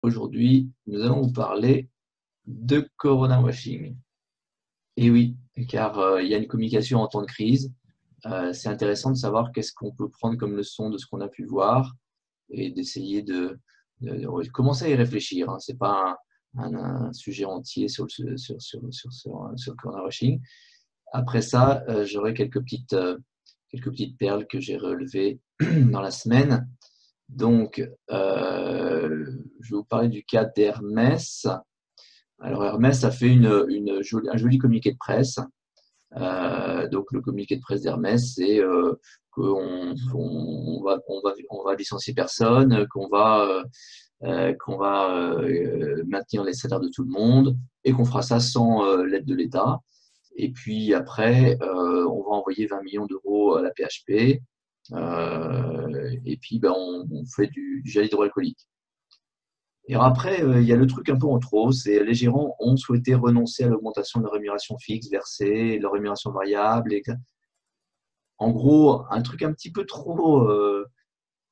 Aujourd'hui, nous allons vous parler de Corona washing. Et oui, car il y a une communication en temps de crise. C'est intéressant de savoir qu'est-ce qu'on peut prendre comme leçon de ce qu'on a pu voir et d'essayer de commencer à y réfléchir. Ce n'est pas un sujet entier sur le Corona washing. Après ça, j'aurai quelques petites perles que j'ai relevées dans la semaine. Donc, je vais vous parler du cas d'Hermès. Alors, Hermès a fait un joli communiqué de presse. Donc, le communiqué de presse d'Hermès, c'est qu'on va licencier personne, qu'on va maintenir les salaires de tout le monde et qu'on fera ça sans l'aide de l'État. Et puis après, on va envoyer 20 millions d'euros à la PHP. Et puis, on fait du gel hydroalcoolique. Et alors après, il y a le truc un peu en trop, c'est les gérants ont souhaité renoncer à l'augmentation de la rémunération fixe versée, de la rémunération variable. En gros, un truc un petit peu trop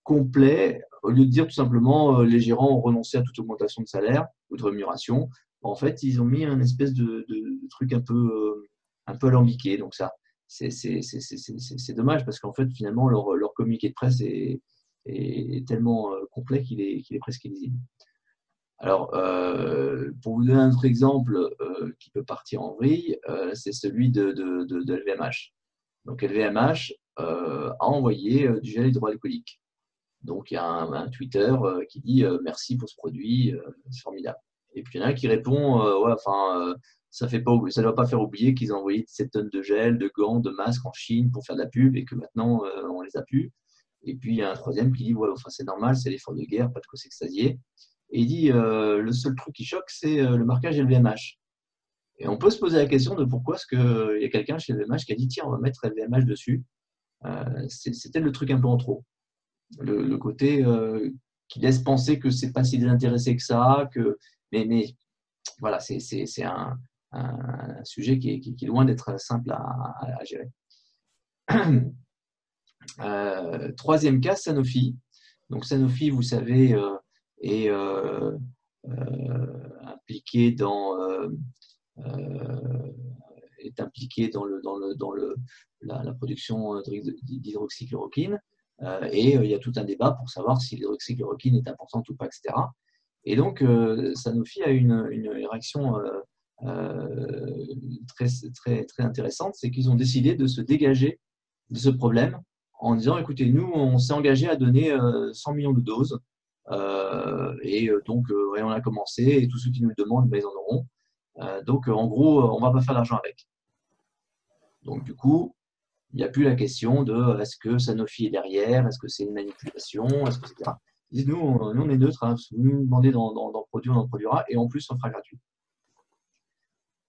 complet, au lieu de dire tout simplement les gérants ont renoncé à toute augmentation de salaire ou de rémunération. En fait, ils ont mis un espèce de truc un peu alambiqué. Donc ça, c'est dommage parce qu'en fait, finalement, leur communiqué de presse est tellement complet qu'il est presque illisible. Alors, pour vous donner un autre exemple qui peut partir en vrille, c'est celui de LVMH. Donc, LVMH a envoyé du gel hydroalcoolique. Donc, il y a un Twitter qui dit merci pour ce produit, c'est formidable. Et puis, il y en a un qui répond ouais, enfin, ça ne doit pas faire oublier qu'ils ont envoyé 7 tonnes de gel, de gants, de masques en Chine pour faire de la pub et que maintenant, on les a plus. Et puis, il y a un troisième qui dit ouais, enfin, c'est normal, c'est l'effort de guerre, pas de quoi s'extasier. Et il dit le seul truc qui choque, c'est le marquage LVMH. Et on peut se poser la question de pourquoi est-ce qu'il y a quelqu'un chez LVMH qui a dit tiens, on va mettre LVMH dessus. C'était le truc un peu en trop. Le côté qui laisse penser que c'est pas si désintéressé que ça, mais voilà, c'est un sujet qui est loin d'être simple à gérer. Troisième cas, Sanofi. Donc Sanofi, vous savez, est impliqué est impliqué dans la production d'hydroxychloroquine. Et il y a tout un débat pour savoir si l'hydroxychloroquine est importante ou pas, etc. Et donc, Sanofi a une réaction très intéressante, c'est qu'ils ont décidé de se dégager de ce problème en disant, écoutez, nous, on s'est engagé à donner 100 millions de doses. Donc, on a commencé, et tous ceux qui nous le demandent, ils en auront. Donc, en gros, on ne va pas faire d'argent avec. Donc, du coup, il n'y a plus la question de est-ce que Sanofi est derrière, est-ce que c'est une manipulation, est-ce que etc. Ils disent, nous, on est neutre, hein, si vous nous demandez d'en produire, on en produira, et en plus, on fera gratuit.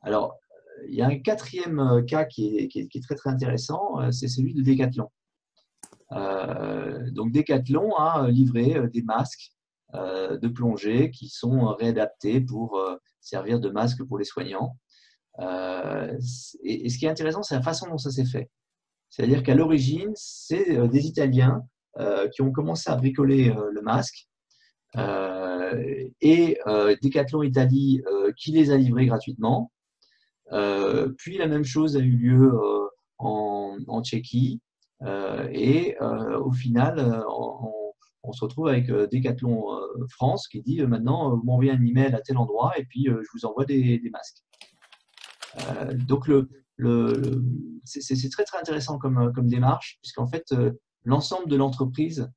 Alors, il y a un quatrième cas qui est très intéressant, c'est celui de Decathlon. Donc, Decathlon a livré des masques de plongée qui sont réadaptés pour servir de masques pour les soignants. Et ce qui est intéressant, c'est la façon dont ça s'est fait. C'est-à-dire qu'à l'origine, c'est des Italiens qui ont commencé à bricoler le masque et Decathlon Italie qui les a livrés gratuitement. Puis la même chose a eu lieu en Tchéquie et au final, on se retrouve avec Decathlon France qui dit maintenant vous m'envoyez un email à tel endroit et puis je vous envoie des masques. Donc c'est très intéressant comme démarche, puisqu'en fait, l'ensemble de l'entreprise,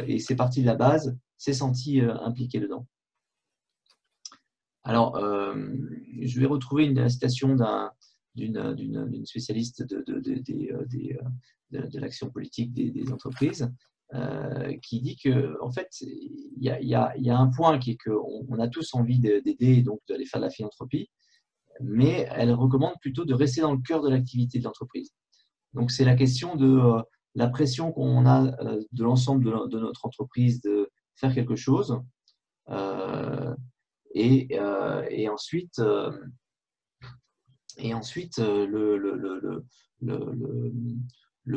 et c'est parti de la base, s'est senti impliqué dedans. Alors, je vais retrouver une citation d'une spécialiste de l'action politique des entreprises qui dit qu'en fait, il y a un point qui est qu'on a tous envie d'aider, donc d'aller faire de la philanthropie, mais elle recommande plutôt de rester dans le cœur de l'activité de l'entreprise. Donc, c'est la question de la pression qu'on a de l'ensemble de notre entreprise de faire quelque chose. Et ensuite, le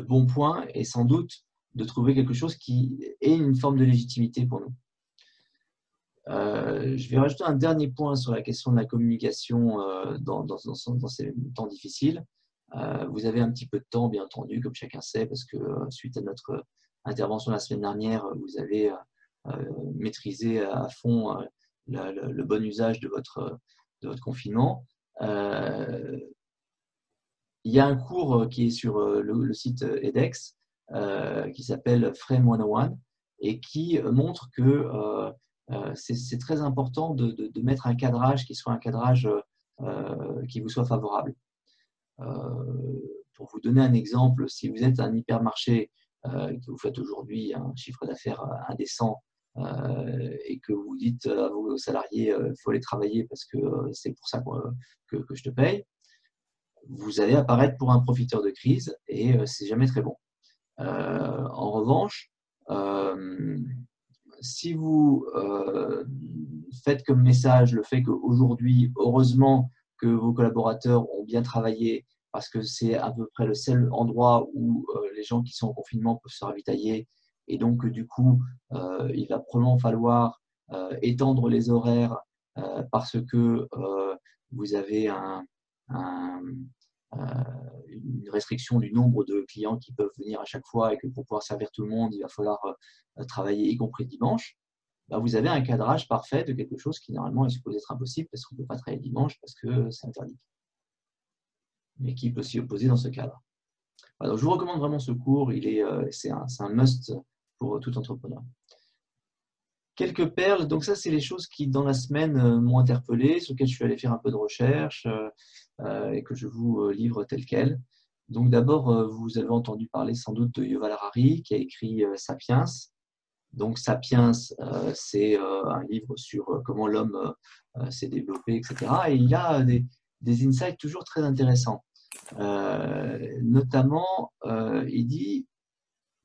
bon point est sans doute de trouver quelque chose qui ait une forme de légitimité pour nous. Je vais rajouter un dernier point sur la question de la communication dans ces temps difficiles. Vous avez un petit peu de temps, bien entendu, comme chacun sait, parce que suite à notre intervention la semaine dernière, vous avez maîtrisé à fond le bon usage de votre confinement. Il y a un cours qui est sur le site edX qui s'appelle Frame 101 et qui montre que c'est très important de mettre un cadrage qui soit un cadrage qui vous soit favorable. Pour vous donner un exemple, si vous êtes un hypermarché que vous faites aujourd'hui un chiffre d'affaires indécent et que vous dites à vos salariés il faut aller travailler parce que c'est pour ça que je te paye, vous allez apparaître pour un profiteur de crise et c'est jamais très bon. En revanche, si vous faites comme message le fait qu'aujourd'hui, heureusement que vos collaborateurs ont bien travaillé parce que c'est à peu près le seul endroit où les gens qui sont en confinement peuvent se ravitailler et donc du coup, il va probablement falloir étendre les horaires parce que vous avez une restriction du nombre de clients qui peuvent venir à chaque fois et que pour pouvoir servir tout le monde, il va falloir travailler, y compris dimanche, bah vous avez un cadrage parfait de quelque chose qui normalement est supposé être impossible parce qu'on ne peut pas travailler dimanche parce que c'est interdit. Mais qui peut s'y opposer dans ce cadre. Alors, je vous recommande vraiment ce cours, c'est un must pour tout entrepreneur. Quelques perles, donc ça c'est les choses qui dans la semaine m'ont interpellé, sur lesquelles je suis allé faire un peu de recherche et que je vous livre tel quel. Donc d'abord, vous avez entendu parler sans doute de Yuval Harari qui a écrit Sapiens. Donc Sapiens, c'est un livre sur comment l'homme s'est développé, etc. Et il a des insights toujours très intéressants. Notamment, il dit,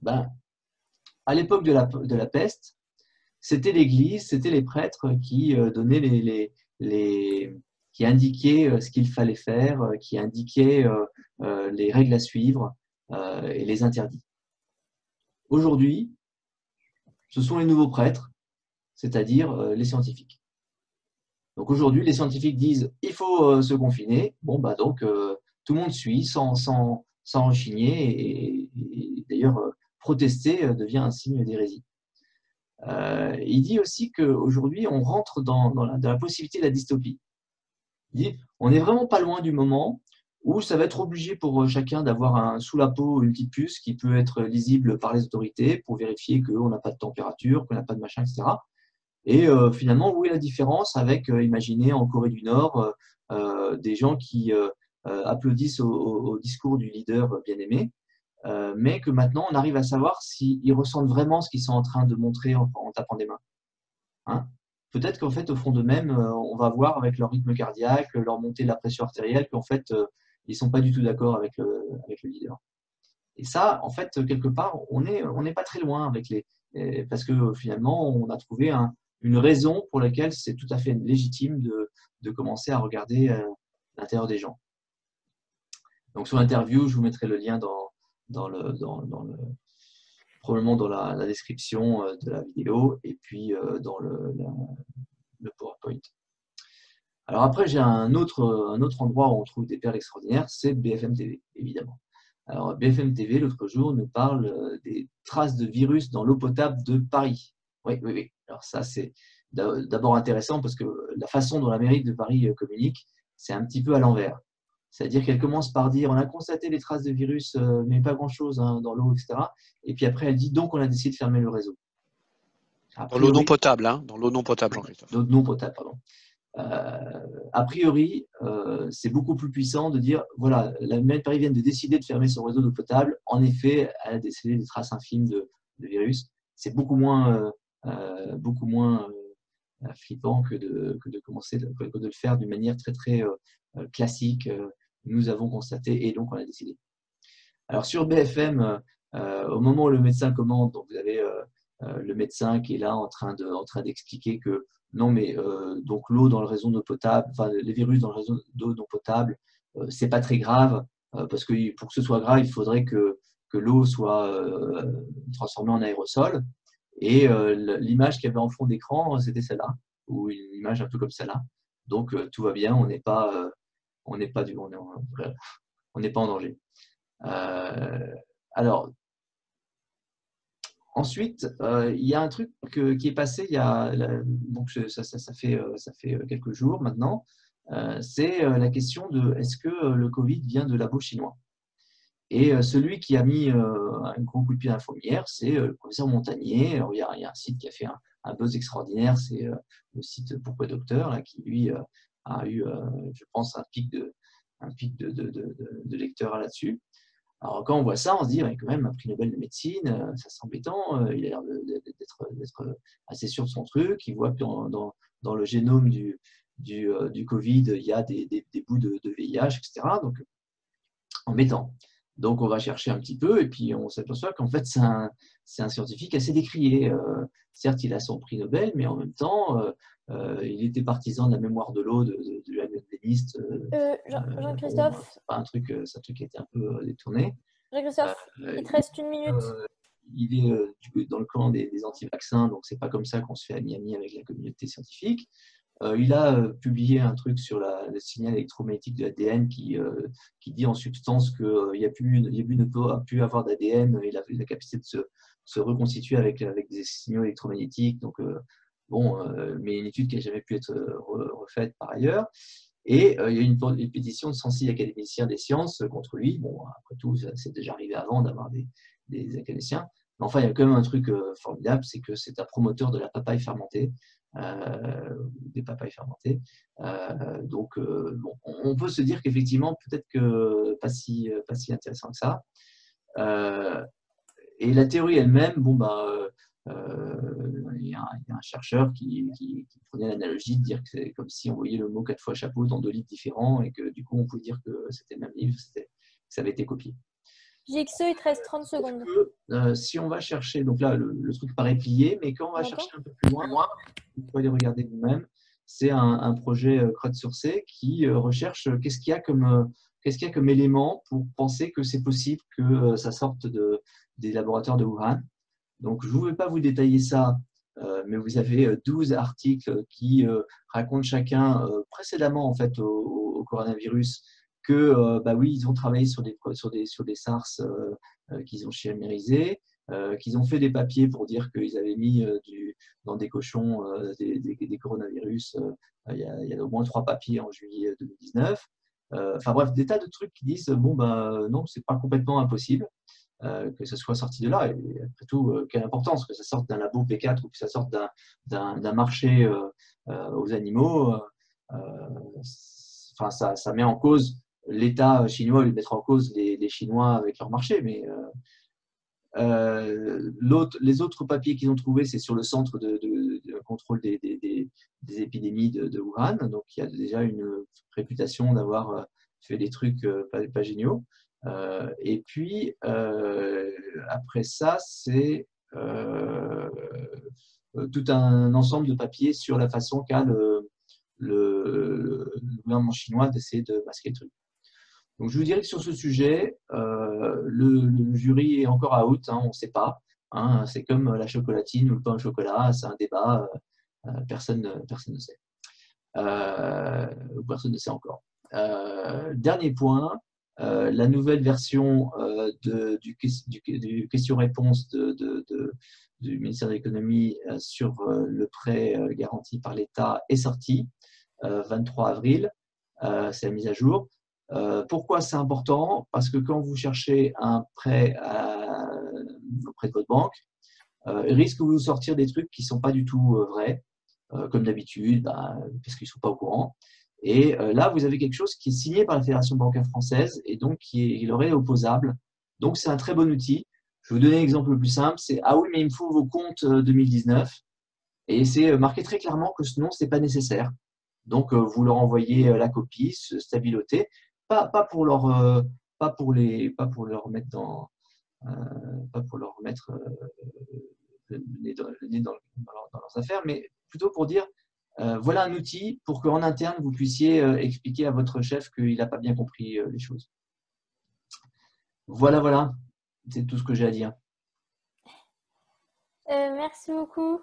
à l'époque de la peste, c'était l'Église, c'était les prêtres qui donnaient qui indiquaient ce qu'il fallait faire, qui indiquaient les règles à suivre et les interdits. Aujourd'hui, ce sont les nouveaux prêtres, c'est-à-dire les scientifiques. Donc aujourd'hui, les scientifiques disent il faut se confiner. Bon, donc tout le monde suit sans rechigner et d'ailleurs protester devient un signe d'hérésie. Il dit aussi qu'aujourd'hui, on rentre dans la possibilité de la dystopie. Il dit on n'est vraiment pas loin du moment où ça va être obligé pour chacun d'avoir sous la peau une petite puce qui peut être lisible par les autorités pour vérifier qu'on n'a pas de température, qu'on n'a pas de machin, etc. Et finalement, où est la différence avec, imaginez, en Corée du Nord, des gens qui applaudissent au discours du leader bien-aimé, mais que maintenant, on arrive à savoir s'ils ressentent vraiment ce qu'ils sont en train de montrer en tapant des mains. Hein, peut-être qu'en fait, au fond d'eux-mêmes, on va voir avec leur rythme cardiaque, leur montée de la pression artérielle, qu'en fait, ils ne sont pas du tout d'accord avec le leader. Et ça, en fait, quelque part, on n'est pas très loin parce que finalement, on a trouvé une raison pour laquelle c'est tout à fait légitime de commencer à regarder l'intérieur des gens. Donc sur l'interview, je vous mettrai le lien probablement dans la description de la vidéo et puis dans le PowerPoint. Alors après, j'ai un autre endroit où on trouve des perles extraordinaires, c'est BFM TV, évidemment. Alors BFM TV, l'autre jour, nous parle des traces de virus dans l'eau potable de Paris. Oui. Alors ça, c'est d'abord intéressant parce que la façon dont la mairie de Paris communique, c'est un petit peu à l'envers. C'est-à-dire qu'elle commence par dire on a constaté des traces de virus, mais pas grand-chose dans l'eau, etc. Et puis après, elle dit donc on a décidé de fermer le réseau. Dans l'eau non potable, hein, dans l'eau non potable, Jean-Christophe. L'eau non potable, pardon. A priori, c'est beaucoup plus puissant de dire voilà, la mairie de Paris vient de décider de fermer son réseau d'eau potable. En effet, elle a décelé des traces infimes de virus. C'est beaucoup moins flippant que de commencer de le faire d'une manière très très classique. Nous avons constaté et donc on a décidé. Alors sur BFM, au moment où le médecin commande, donc vous avez le médecin qui est là en train d'expliquer que non, mais donc l'eau dans le réseau d'eau potable, enfin les virus dans le réseau d'eau non potable, c'est pas très grave parce que pour que ce soit grave, il faudrait que l'eau soit transformée en aérosol. Et l'image qu'il y avait en fond d'écran, c'était celle-là. ou une image un peu comme celle-là. Donc, tout va bien, on n'est pas, on n'est pas, on n'est pas en danger. Alors, ensuite, il y a un truc qui est passé donc ça fait quelques jours maintenant. C'est la question de est-ce que le Covid vient de labo chinois? Et celui qui a mis un gros coup de pied dans la fourmilière, c'est le professeur Montagnier. Alors, il y a un site qui a fait un buzz extraordinaire, c'est le site Pourquoi Docteur, là, qui lui a eu, je pense, un pic de lecteurs là-dessus. Alors, quand on voit ça, on se dit, ouais, quand même, un prix Nobel de médecine, ça c'est embêtant. Il a l'air d'être assez sûr de son truc. Il voit que dans le génome du Covid, il y a des bouts de VIH, etc. Donc, embêtant. Donc, on va chercher un petit peu et puis on s'aperçoit qu'en fait, c'est un scientifique assez décrié. Certes, il a son prix Nobel, mais en même temps, il était partisan de la mémoire de l'eau de la béniste. Jean-Christophe. Bon, c'est un truc qui a été un peu détourné. Jean-Christophe, il te reste une minute. Il est dans le camp des anti-vaccins, donc c'est pas comme ça qu'on se fait ami avec la communauté scientifique. Il a publié un truc sur le signal électromagnétique de l'ADN qui dit en substance qu'il n'y a plus avoir d'ADN, il a la capacité de se reconstituer avec des signaux électromagnétiques. Donc, mais une étude qui n'a jamais pu être refaite par ailleurs. Et il y a une pétition de 106 académiciens des sciences contre lui. Bon, après tout, c'est déjà arrivé avant d'avoir des académiciens. Mais enfin, il y a quand même un truc formidable, c'est que c'est un promoteur de la papaye fermentée. Des papayes fermentées. Donc, bon, on peut se dire qu'effectivement, peut-être que pas si intéressant que ça. Et la théorie elle-même, il y a un chercheur qui prenait l'analogie de dire que c'est comme si on voyait le mot 4 fois chapeau dans 2 livres différents et que du coup, on pouvait dire que c'était le même livre, que ça avait été copié. JXE, il te reste 30 secondes. Si on va chercher, donc là, le truc paraît plié, mais quand on va chercher un peu plus loin, vous pouvez aller regarder vous-même, c'est un projet crowdsourcé qui recherche qu'est-ce qu'il y a comme élément pour penser que c'est possible que ça sorte des laboratoires de Wuhan. Donc, je ne vais pas vous détailler ça, mais vous avez 12 articles qui racontent chacun précédemment en fait, au coronavirus que bah oui, ils ont travaillé sur des SARS qu'ils ont chimérisés, qu'ils ont fait des papiers pour dire qu'ils avaient mis dans des cochons des coronavirus. Il y a au moins 3 papiers en juillet 2019. Enfin bref, des tas de trucs qui disent non, c'est pas complètement impossible que ça soit sorti de là. Et après tout, quelle importance que ça sorte d'un labo P4 ou que ça sorte d'un marché aux animaux. Enfin, ça met en cause l'État chinois, lui mettre en cause les Chinois avec leur marché, mais les autres papiers qu'ils ont trouvés, c'est sur le centre de contrôle des épidémies de Wuhan. Donc, il y a déjà une réputation d'avoir fait des trucs pas géniaux. Et puis, après ça, c'est tout un ensemble de papiers sur la façon qu'a le gouvernement chinois d'essayer de masquer le truc. Donc, je vous dirais que sur ce sujet, le jury est encore out, on ne sait pas. C'est comme la chocolatine ou le pain au chocolat, c'est un débat, personne ne sait. Personne ne sait encore. Dernier point, la nouvelle version du question-réponse du ministère de l'économie sur le prêt garanti par l'État est sortie, 23 avril, c'est la mise à jour. Pourquoi c'est important? Parce que quand vous cherchez un prêt auprès de votre banque, il risque de vous sortir des trucs qui ne sont pas du tout vrais, comme d'habitude, parce qu'ils ne sont pas au courant. Et là, vous avez quelque chose qui est signé par la Fédération bancaire française et donc qui leur est opposable. Donc, c'est un très bon outil. Je vais vous donner l'exemple le plus simple, c'est « Ah oui, mais il me faut vos comptes 2019 ». Et c'est marqué très clairement que ce n'est pas nécessaire. Donc, vous leur envoyez la copie, stabiloté, pas pour leur mettre le nez dans leurs affaires, mais plutôt pour dire voilà un outil pour qu'en interne, vous puissiez expliquer à votre chef qu'il n'a pas bien compris les choses. Voilà, c'est tout ce que j'ai à dire. Merci beaucoup.